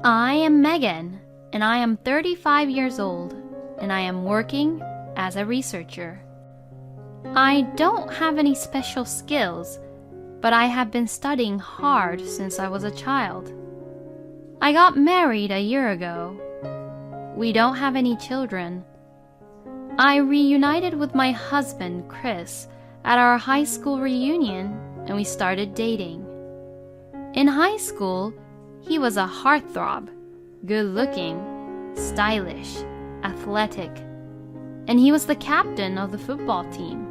I am Megan, and I am 35 years old, and I am working as a researcher. I don't have any special skills, but I have been studying hard since I was a child. I got married a year ago. We don't have any children. I reunited with my husband, Chris, at our high school reunion, and we started dating. In high school, he was a heartthrob, good-looking, stylish, athletic, and he was the captain of the football team.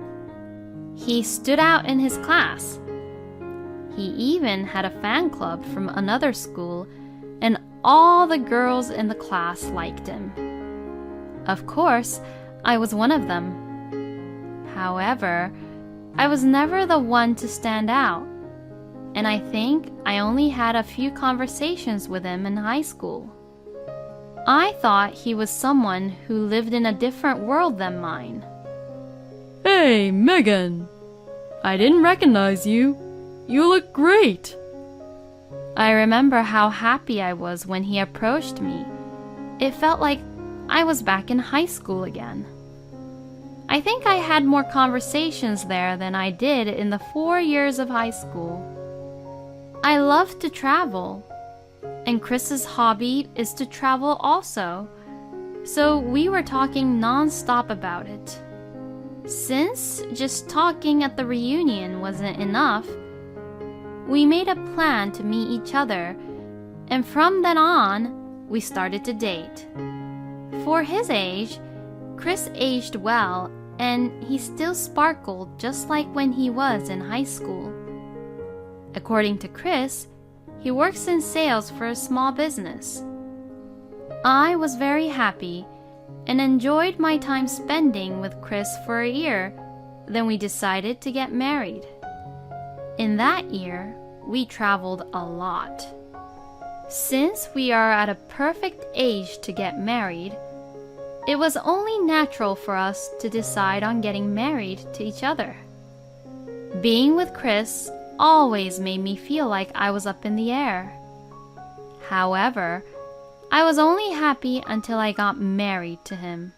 He stood out in his class. He even had a fan club from another school, and all the girls in the class liked him. Of course, I was one of them. However, I was never the one to stand out, and I think I only had a few conversations with him in high school. I thought he was someone who lived in a different world than mine. Hey, Megan! I didn't recognize you. You look great! I remember how happy I was when he approached me. It felt like I was back in high school again. I think I had more conversations there than I did in the 4 years of high school. I love to travel, and Chris's hobby is to travel also, so we were talking non-stop about it. Since just talking at the reunion wasn't enough, we made a plan to meet each other, and from then on, we started to date. For his age, Chris aged well, and he still sparkled just like when he was in high school. According to Chris, he works in sales for a small business. I was very happy and enjoyed my time spending with Chris for a year. Then we decided to get married. In that year, we traveled a lot. Since we are at a perfect age to get married, it was only natural for us to decide on getting married to each other. Being with Chris always made me feel like I was up in the air. However, I was only happy until I got married to him.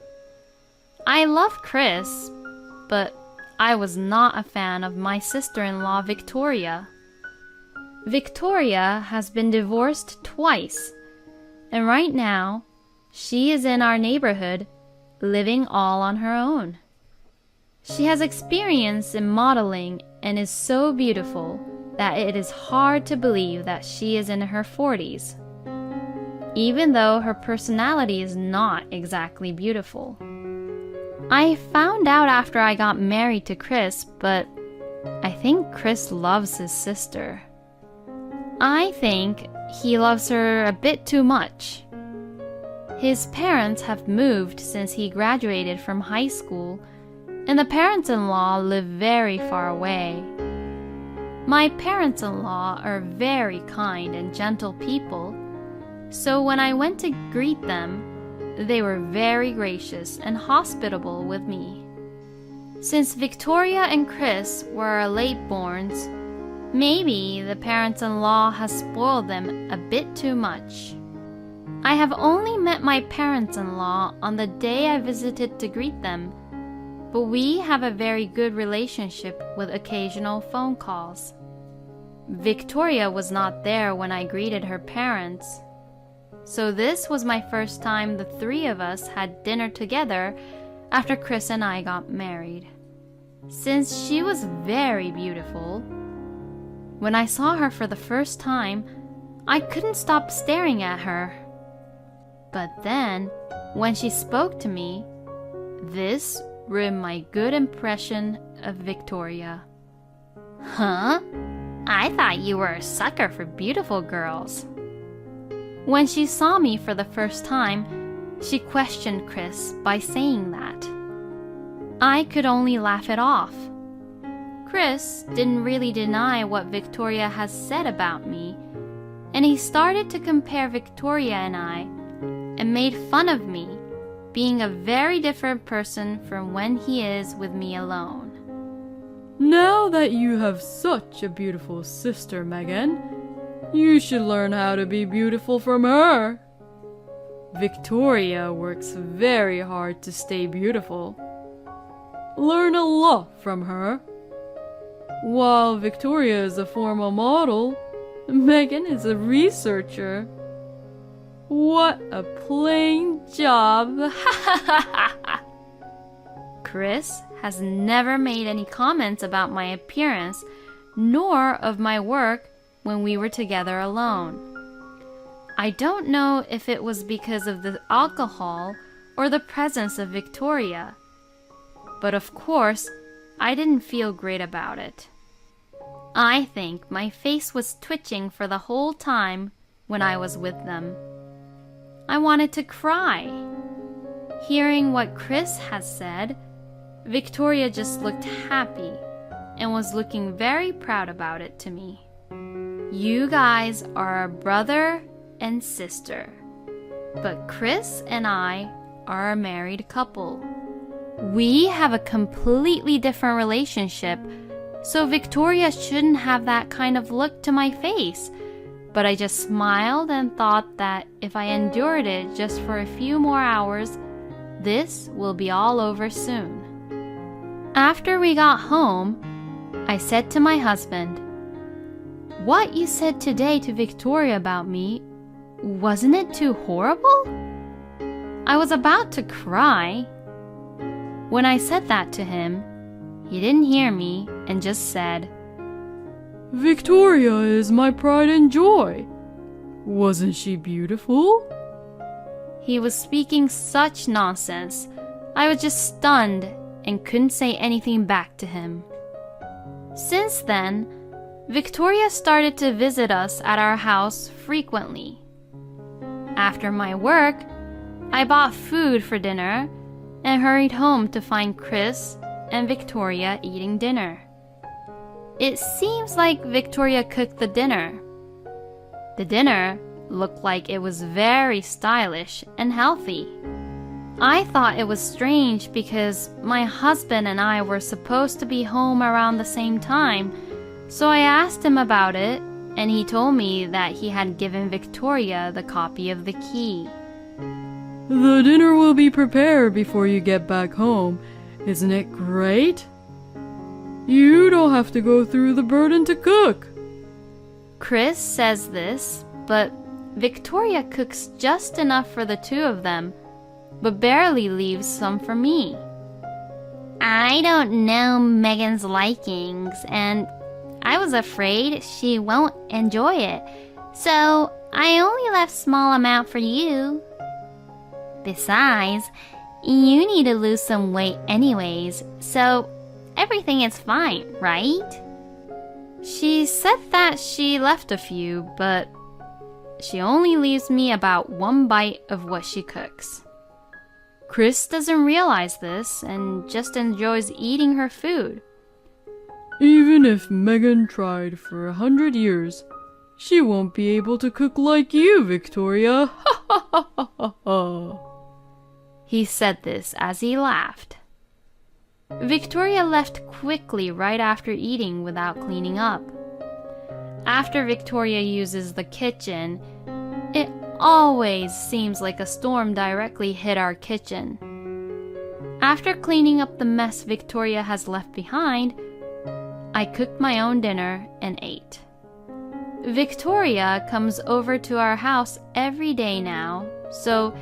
I loved Chris, but I was not a fan of my sister-in-law, Victoria. Victoria has been divorced twice, and right now, she is in our neighborhood, living all on her own. She has experience in modeling and is so beautiful that it is hard to believe that she is in her 40s, even though her personality is not exactly beautiful. I found out after I got married to Chris, but I think Chris loves his sister. I think he loves her a bit too much. His parents have moved since he graduated from high school, and the parents-in-law live very far away. My parents-in-law are very kind and gentle people, so when I went to greet them, they were very gracious and hospitable with me. Since Victoria and Chris were late-borns, maybe the parents-in-law has spoiled them a bit too much. I have only met my parents-in-law on the day I visited to greet them, but we have a very good relationship with occasional phone calls. Victoria was not there when I greeted her parents, so this was my first time the three of us had dinner together after Chris and I got married. Since she was very beautiful, when I saw her for the first time, I couldn't stop staring at her. But then, when she spoke to me, this ruined my good impression of Victoria. Huh? I thought you were a sucker for beautiful girls. When she saw me for the first time, she questioned Chris by saying that. I could only laugh it off. Chris didn't really deny what Victoria has said about me, and he started to compare Victoria and I, and made fun of me, being a very different person from when he is with me alone. Now that you have such a beautiful sister, Megan, You should learn how to be beautiful from her. Victoria works very hard to stay beautiful. Learn a lot from her. While Victoria is a formal model, Megan is a researcher. What a plain job. Chris has never made any comments about my appearance, nor of my work when we were together alone. I don't know if it was because of the alcohol or the presence of Victoria, but of course, I didn't feel great about it. I think my face was twitching for the whole time when I was with them. I wanted to cry. Hearing what Chris has said, Victoria just looked happy and was looking very proud about it to me. You guys are a brother and sister, but Chris and I are a married couple. We have a completely different relationship, so Victoria shouldn't have that kind of look to my face. But I just smiled and thought that if I endured it just for a few more hours, this will be all over soon. After we got home, I said to my husband, "What you said today to Victoria about me, wasn't it too horrible?" I was about to cry. When I said that to him, he didn't hear me and just said, Victoria is my pride and joy. Wasn't she beautiful? He was speaking such nonsense. I was just stunned and couldn't say anything back to him. Since then, Victoria started to visit us at our house frequently. After my work, I bought food for dinner and hurried home to find Chris and Victoria eating dinner. It seems like Victoria cooked the dinner. The dinner looked like it was very stylish and healthy. I thought it was strange because my husband and I were supposed to be home around the same time, so I asked him about it, and he told me that he had given Victoria the copy of the key. The dinner will be prepared before you get back home. Isn't it great? You don't have to go through the burden to cook. Chris says this, but Victoria cooks just enough for the two of them, but barely leaves some for me. I don't know Megan's likings, and I was afraid she won't enjoy it, so I only left small amount for you. Besides, you need to lose some weight anyways, so everything is fine, right? She said that she left a few, but she only leaves me about one bite of what she cooks. Chris doesn't realize this and just enjoys eating her food. Even if Megan tried for 100 years, she won't be able to cook like you, Victoria. Ha ha ha ha ha ha. He said this as he laughed. Victoria left quickly right after eating without cleaning up. After Victoria uses the kitchen, it always seems like a storm directly hit our kitchen. After cleaning up the mess Victoria has left behind, I cooked my own dinner and ate. Victoria comes over to our house every day now, so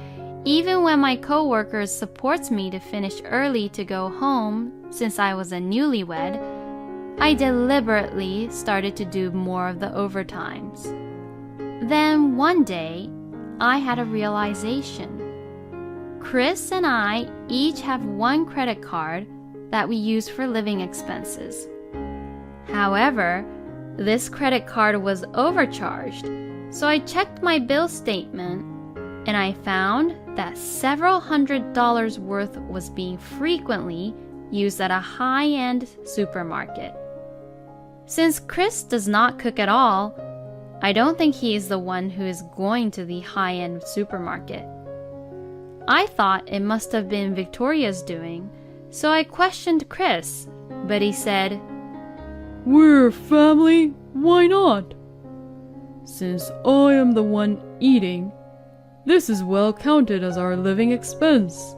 even when my coworkers supports me to finish early to go home since I was a newlywed, I deliberately started to do more of the overtimes. Then one day, I had a realization. Chris and I each have one credit card that we use for living expenses. However, this credit card was overcharged, so I checked my bill statement and I found that several $100s worth was being frequently used at a high-end supermarket. Since Chris does not cook at all, I don't think he is the one who is going to the high-end supermarket. I thought it must have been Victoria's doing, so I questioned Chris, but he said, We're family, why not? Since I am the one eating, this is well counted as our living expense.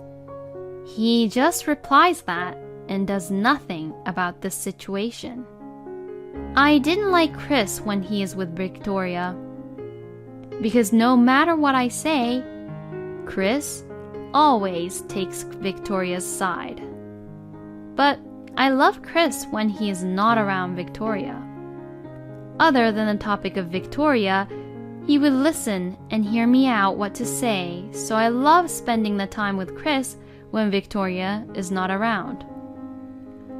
He just replies that and does nothing about this situation. I didn't like Chris when he is with Victoria, because no matter what I say, Chris always takes Victoria's side. But I love Chris when he is not around Victoria. Other than the topic of Victoria, he would listen and hear me out what to say, so I love spending the time with Chris when Victoria is not around.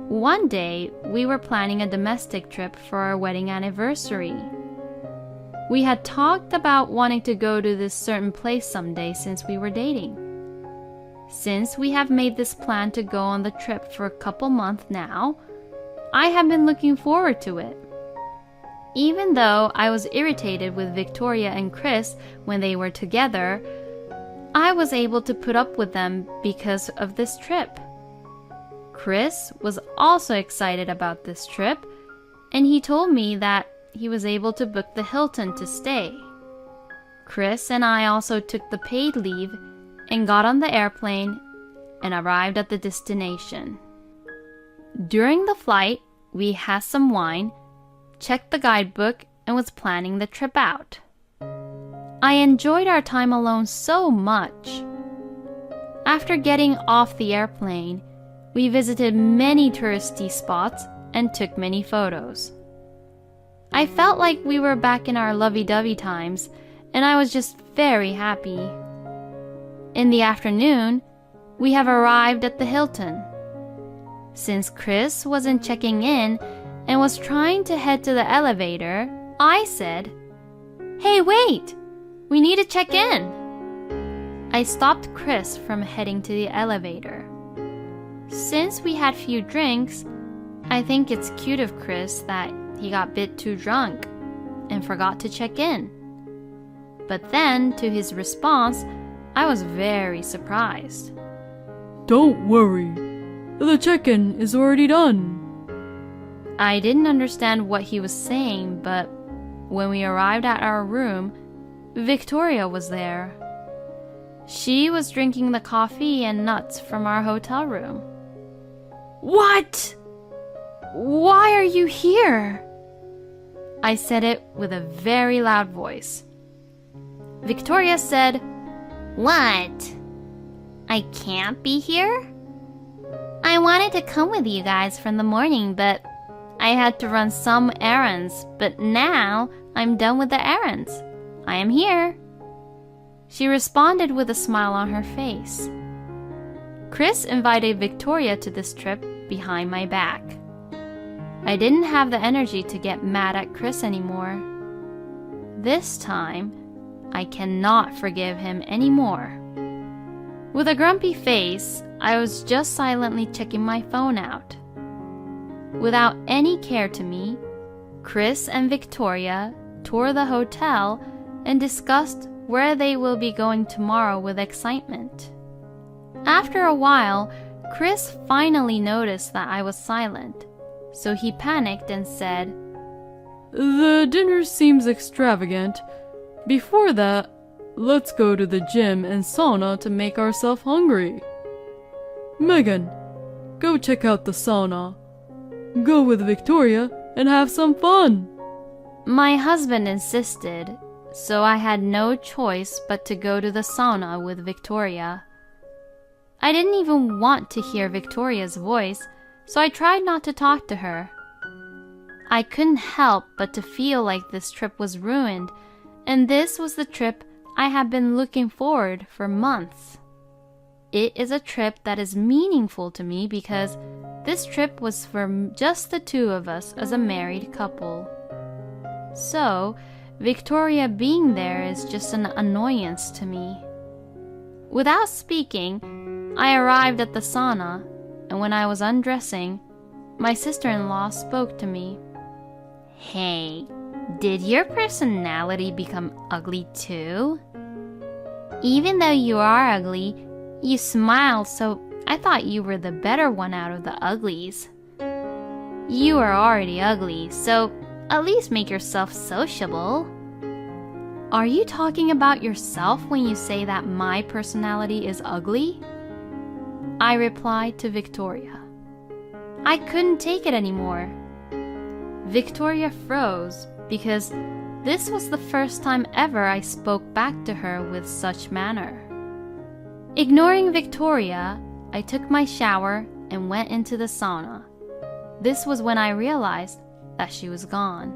One day, we were planning a domestic trip for our wedding anniversary. We had talked about wanting to go to this certain place someday since we were dating. Since we have made this plan to go on the trip for a couple months now, I have been looking forward to it. Even though I was irritated with Victoria and Chris when they were together, I was able to put up with them because of this trip. Chris was also excited about this trip, and he told me that he was able to book the Hilton to stay. Chris and I also took the paid leave and got on the airplane and arrived at the destination. During the flight, we had some wine, checked the guidebook, and was planning the trip out. I enjoyed our time alone so much. After getting off the airplane, we visited many touristy spots and took many photos. I felt like we were back in our lovey-dovey times, and I was just very happy. In the afternoon, we have arrived at the Hilton. Since Chris wasn't checking in and was trying to head to the elevator, I said, "Hey, wait! We need to check in." I stopped Chris from heading to the elevator. Since we had few drinks, I think it's cute of Chris that he got a bit too drunk and forgot to check in. But then, to his response, I was very surprised. Don't worry, the check-in is already done. I didn't understand what he was saying, but when we arrived at our room, Victoria was there. She was drinking the coffee and nuts from our hotel room. "What? Why are you here?" I said it with a very loud voice. Victoria said, "What? I can't be here? I wanted to come with you guys from the morning, but I had to run some errands, but now I'm done with the errands. I am here." She responded with a smile on her face. Chris invited Victoria to this trip behind my back. I didn't have the energy to get mad at Chris anymore. This time, I cannot forgive him anymore. With a grumpy face, I was just silently checking my phone out. Without any care to me, Chris and Victoria toured the hotel and discussed where they will be going tomorrow with excitement. After a while, Chris finally noticed that I was silent, so he panicked and said, "The dinner seems extravagant. Before that, let's go to the gym and sauna to make ourselves hungry. Megan, go check out the sauna. Go with Victoria and have some fun." My husband insisted, so I had no choice but to go to the sauna with Victoria. I didn't even want to hear Victoria's voice, so I tried not to talk to her. I couldn't help but to feel like this trip was ruined, and this was the trip I had been looking forward for months. It is a trip that is meaningful to me because this trip was for just the two of us as a married couple. So, Victoria being there is just an annoyance to me. Without speaking, I arrived at the sauna, and when I was undressing, my sister-in-law spoke to me. "Hey, did your personality become ugly too? Even though you are ugly, you smiled, so I thought you were the better one out of the uglies. You are already ugly, so at least make yourself sociable." Are you talking about yourself when you say that my personality is ugly? I replied to Victoria. I couldn't take it anymore. Victoria froze because this was the first time ever I spoke back to her with such manner. Ignoring Victoria, I took my shower and went into the sauna. This was when I realized that she was gone.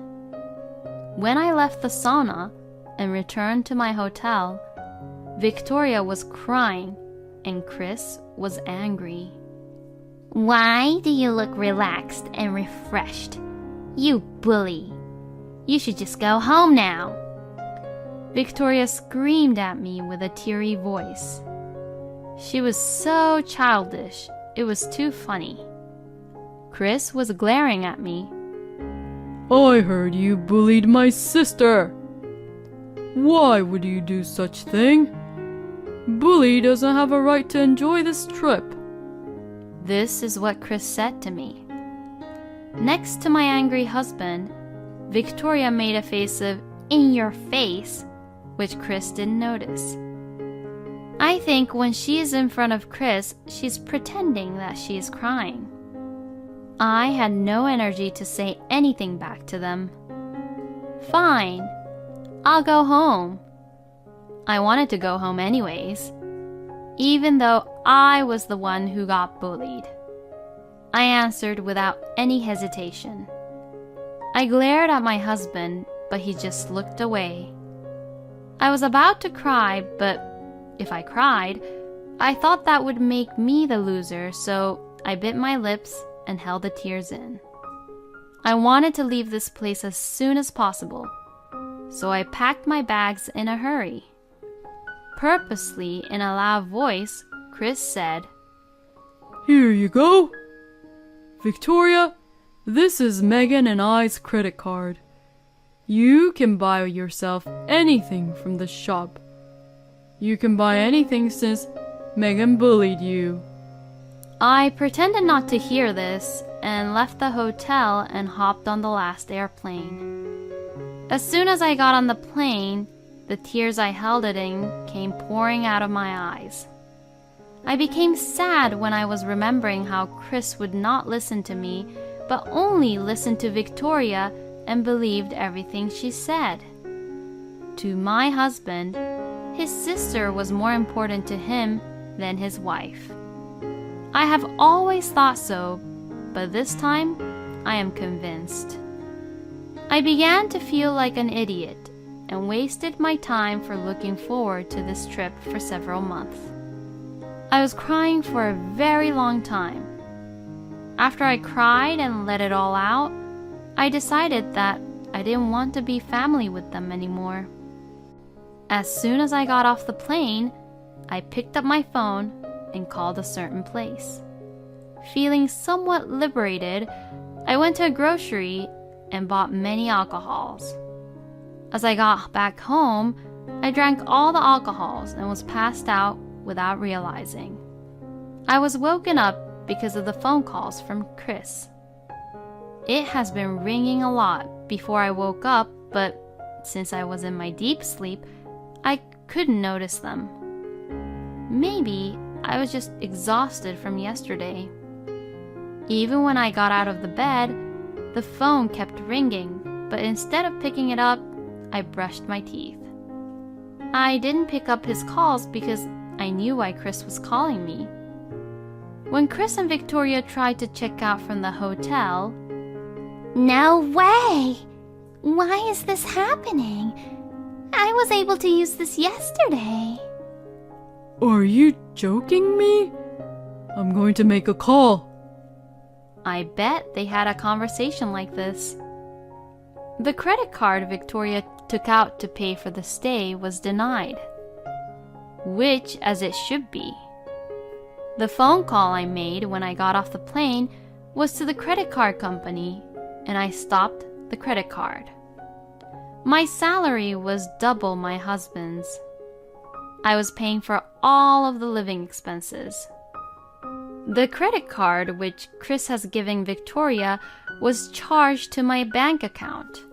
When I left the sauna and returned to my hotel, Victoria was crying and Chris was angry. Why do you look relaxed and refreshed? You bully! You should just go home now. Victoria screamed at me with a teary voice. She was so childish, it was too funny. Chris was glaring at me. I heard you bullied my sister. Why would you do such thing? Bully doesn't have a right to enjoy this trip. This is what Chris said to me. Next to my angry husband, Victoria made a face of "in your face," which Chris didn't notice. I think when she is in front of Chris, she's pretending that she is crying. I had no energy to say anything back to them. Fine, I'll go home. I wanted to go home anyways, even though I was the one who got bullied. I answered without any hesitation. I glared at my husband, but he just looked away. I was about to cry, but if I cried, I thought that would make me the loser, so I bit my lips and held the tears in. I wanted to leave this place as soon as possible, so I packed my bags in a hurry. Purposely, in a loud voice, Chris said, Here you go. Victoria, this is Megan and I's credit card. You can buy yourself anything from the shop. You can buy anything since Megan bullied you. I pretended not to hear this and left the hotel and hopped on the last airplane. As soon as I got on the plane, the tears I held it in came pouring out of my eyes. I became sad when I was remembering how Chris would not listen to me, but only listened to Victoria and believed everything she said. To my husband, his sister was more important to him than his wife. I have always thought so, but this time I am convinced. I began to feel like an idiot and wasted my time for looking forward to this trip for several months. I was crying for a very long time. After I cried and let it all out, I decided that I didn't want to be family with them anymore. As soon as I got off the plane, I picked up my phone and called a certain place. Feeling somewhat liberated, I went to a grocery and bought many alcohols. As I got back home, I drank all the alcohols and was passed out without realizing. I was woken up because of the phone calls from Chris. It has been ringing a lot before I woke up, but since I was in my deep sleep, I couldn't notice them. Maybe I was just exhausted from yesterday. Even when I got out of the bed, the phone kept ringing, but instead of picking it up, I brushed my teeth. I didn't pick up his calls because I knew why Chris was calling me. When Chris and Victoria tried to check out from the hotel, No way! Why is this happening? I was able to use this yesterday. Are you joking me? I'm going to make a call. I bet they had a conversation like this. The credit card Victoria took out to pay for the stay was denied, which as it should be. The phone call I made when I got off the plane was to the credit card company, and I stopped the credit card. My salary was double my husband's. I was paying for all of the living expenses. The credit card which Chris has given Victoria was charged to my bank account.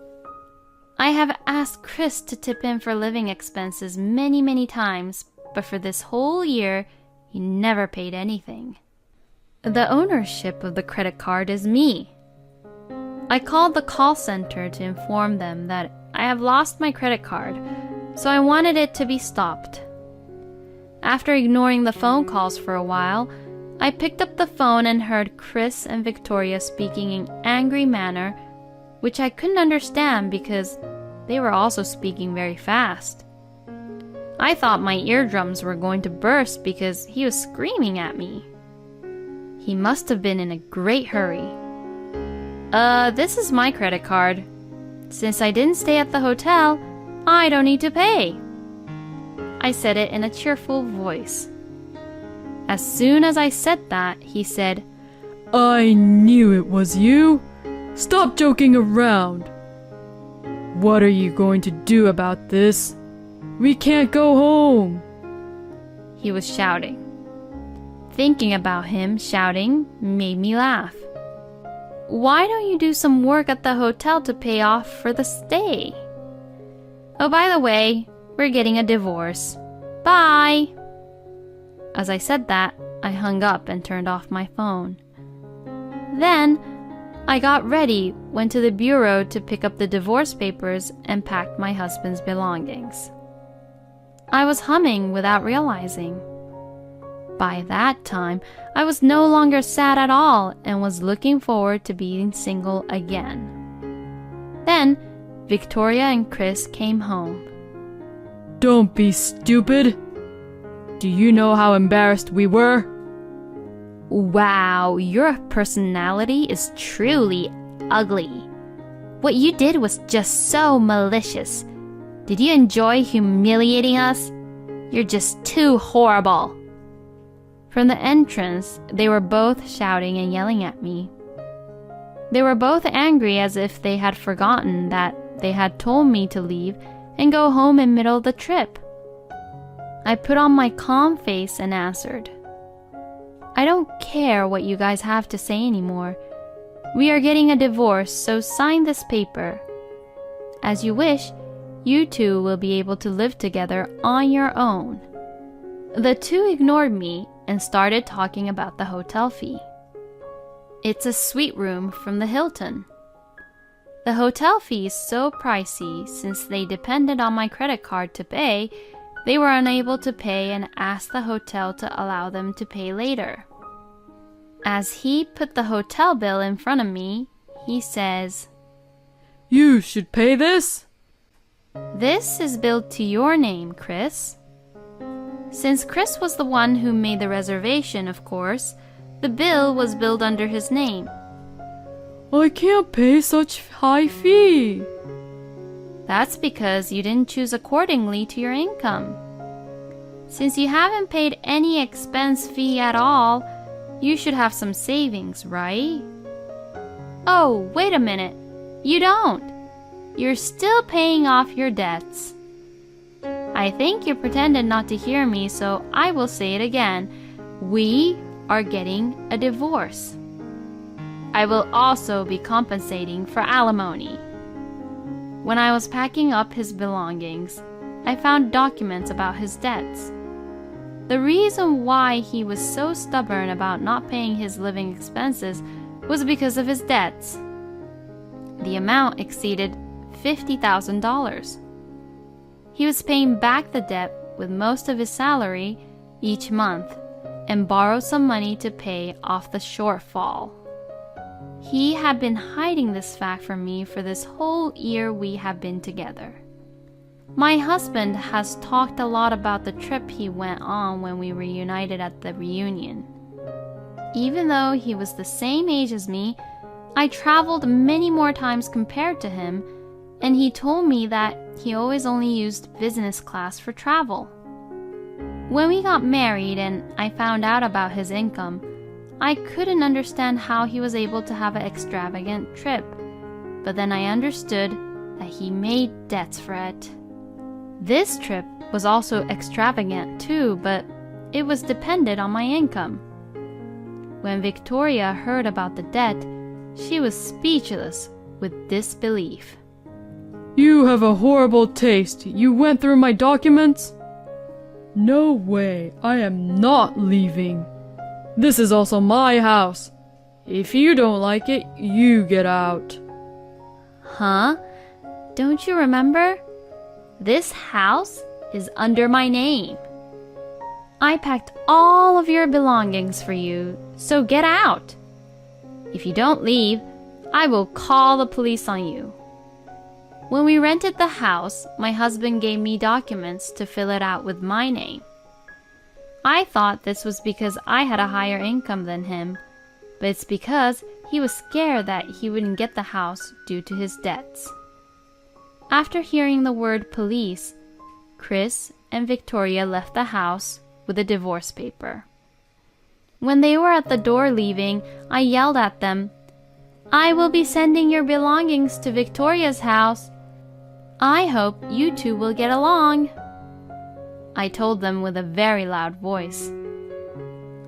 I have asked Chris to tip in for living expenses many times, but for this whole year, he never paid anything. The ownership of the credit card is me. I called the call center to inform them that I have lost my credit card, so I wanted it to be stopped. After ignoring the phone calls for a while, I picked up the phone and heard Chris and Victoria speaking in angry manner, which I couldn't understand because they were also speaking very fast. I thought my eardrums were going to burst because he was screaming at me. He must have been in a great hurry. This is my credit card. Since I didn't stay at the hotel, I don't need to pay. I said it in a cheerful voice. As soon as I said that, he said, I knew it was you. Stop joking around. What are you going to do about this? We can't go home. He was shouting. Thinking about him shouting made me laugh. Why don't you do some work at the hotel to pay off for the stay? Oh, by the way, we're getting a divorce. Bye! As I said that, I hung up and turned off my phone. Then, I got ready, went to the bureau to pick up the divorce papers, and packed my husband's belongings. I was humming without realizing. By that time, I was no longer sad at all and was looking forward to being single again. Then, Victoria and Chris came home. Don't be stupid. Do you know how embarrassed we were? Wow, your personality is truly ugly. What you did was just so malicious. Did you enjoy humiliating us? You're just too horrible. From the entrance, they were both shouting and yelling at me. They were both angry as if they had forgotten that they had told me to leave and go home in middle of the trip. I put on my calm face and answered, I don't care what you guys have to say anymore. We are getting a divorce, so sign this paper. As you wish, you two will be able to live together on your own. The two ignored me and started talking about the hotel fee. It's a suite room from the Hilton. The hotel fee is so pricey since they depended on my credit card to pay, they were unable to pay and asked the hotel to allow them to pay later. As he put the hotel bill in front of me, he says, You should pay this? This is billed to your name, Chris. Since Chris was the one who made the reservation, of course, the bill was billed under his name. I can't pay such high fee. That's because you didn't choose accordingly to your income. Since you haven't paid any expense fee at all, you should have some savings, right? Oh, wait a minute. You don't. You're still paying off your debts. I think you pretended not to hear me, so I will say it again. We are getting a divorce. I will also be compensating for alimony. When I was packing up his belongings, I found documents about his debts. The reason why he was so stubborn about not paying his living expenses was because of his debts. The amount exceeded $50,000. He was paying back the debt with most of his salary each month and borrowed some money to pay off the shortfall. He had been hiding this fact from me for this whole year we have been together. My husband has talked a lot about the trip he went on when we reunited at the reunion. Even though he was the same age as me, I traveled many more times compared to him, and he told me that he always only used business class for travel. When we got married and I found out about his income, I couldn't understand how he was able to have an extravagant trip, but then I understood that he made debts for it. This trip was also extravagant too, but it was dependent on my income. When Victoria heard about the debt, she was speechless with disbelief. You have a horrible taste. You went through my documents? No way. I am not leaving. This is also my house. If you don't like it, you get out. Huh? Don't you remember? This house is under my name. I packed all of your belongings for you, so get out. If you don't leave, I will call the police on you. When we rented the house, my husband gave me documents to fill it out with my name. I thought this was because I had a higher income than him, but it's because he was scared that he wouldn't get the house due to his debts. After hearing the word police, Chris and Victoria left the house with a divorce paper. When they were at the door leaving, I yelled at them, "I will be sending your belongings to Victoria's house. I hope you two will get along." I told them with a very loud voice.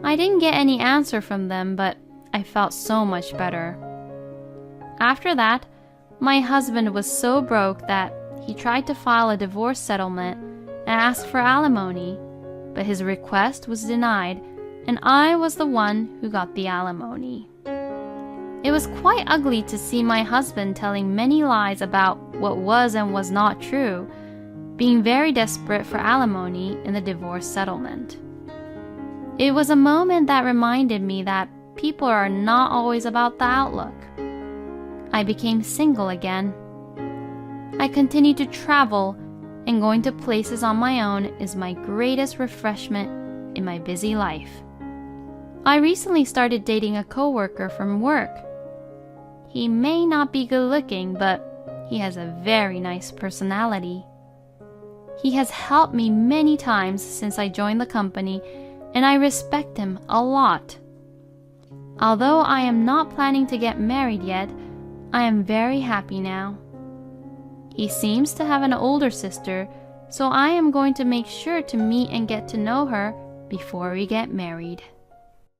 I didn't get any answer from them, but I felt so much better. After that, my husband was so broke that he tried to file a divorce settlement and ask for alimony, but his request was denied, and I was the one who got the alimony. It was quite ugly to see my husband telling many lies about what was and was not true, being very desperate for alimony in the divorce settlement. It was a moment that reminded me that people are not always about the outlook. I became single again. I continued to travel, and going to places on my own is my greatest refreshment in my busy life. I recently started dating a coworker from work. He may not be good looking, but he has a very nice personality. He has helped me many times since I joined the company, and I respect him a lot. Although I am not planning to get married yet, I am very happy now. He seems to have an older sister, so I am going to make sure to meet and get to know her before we get married.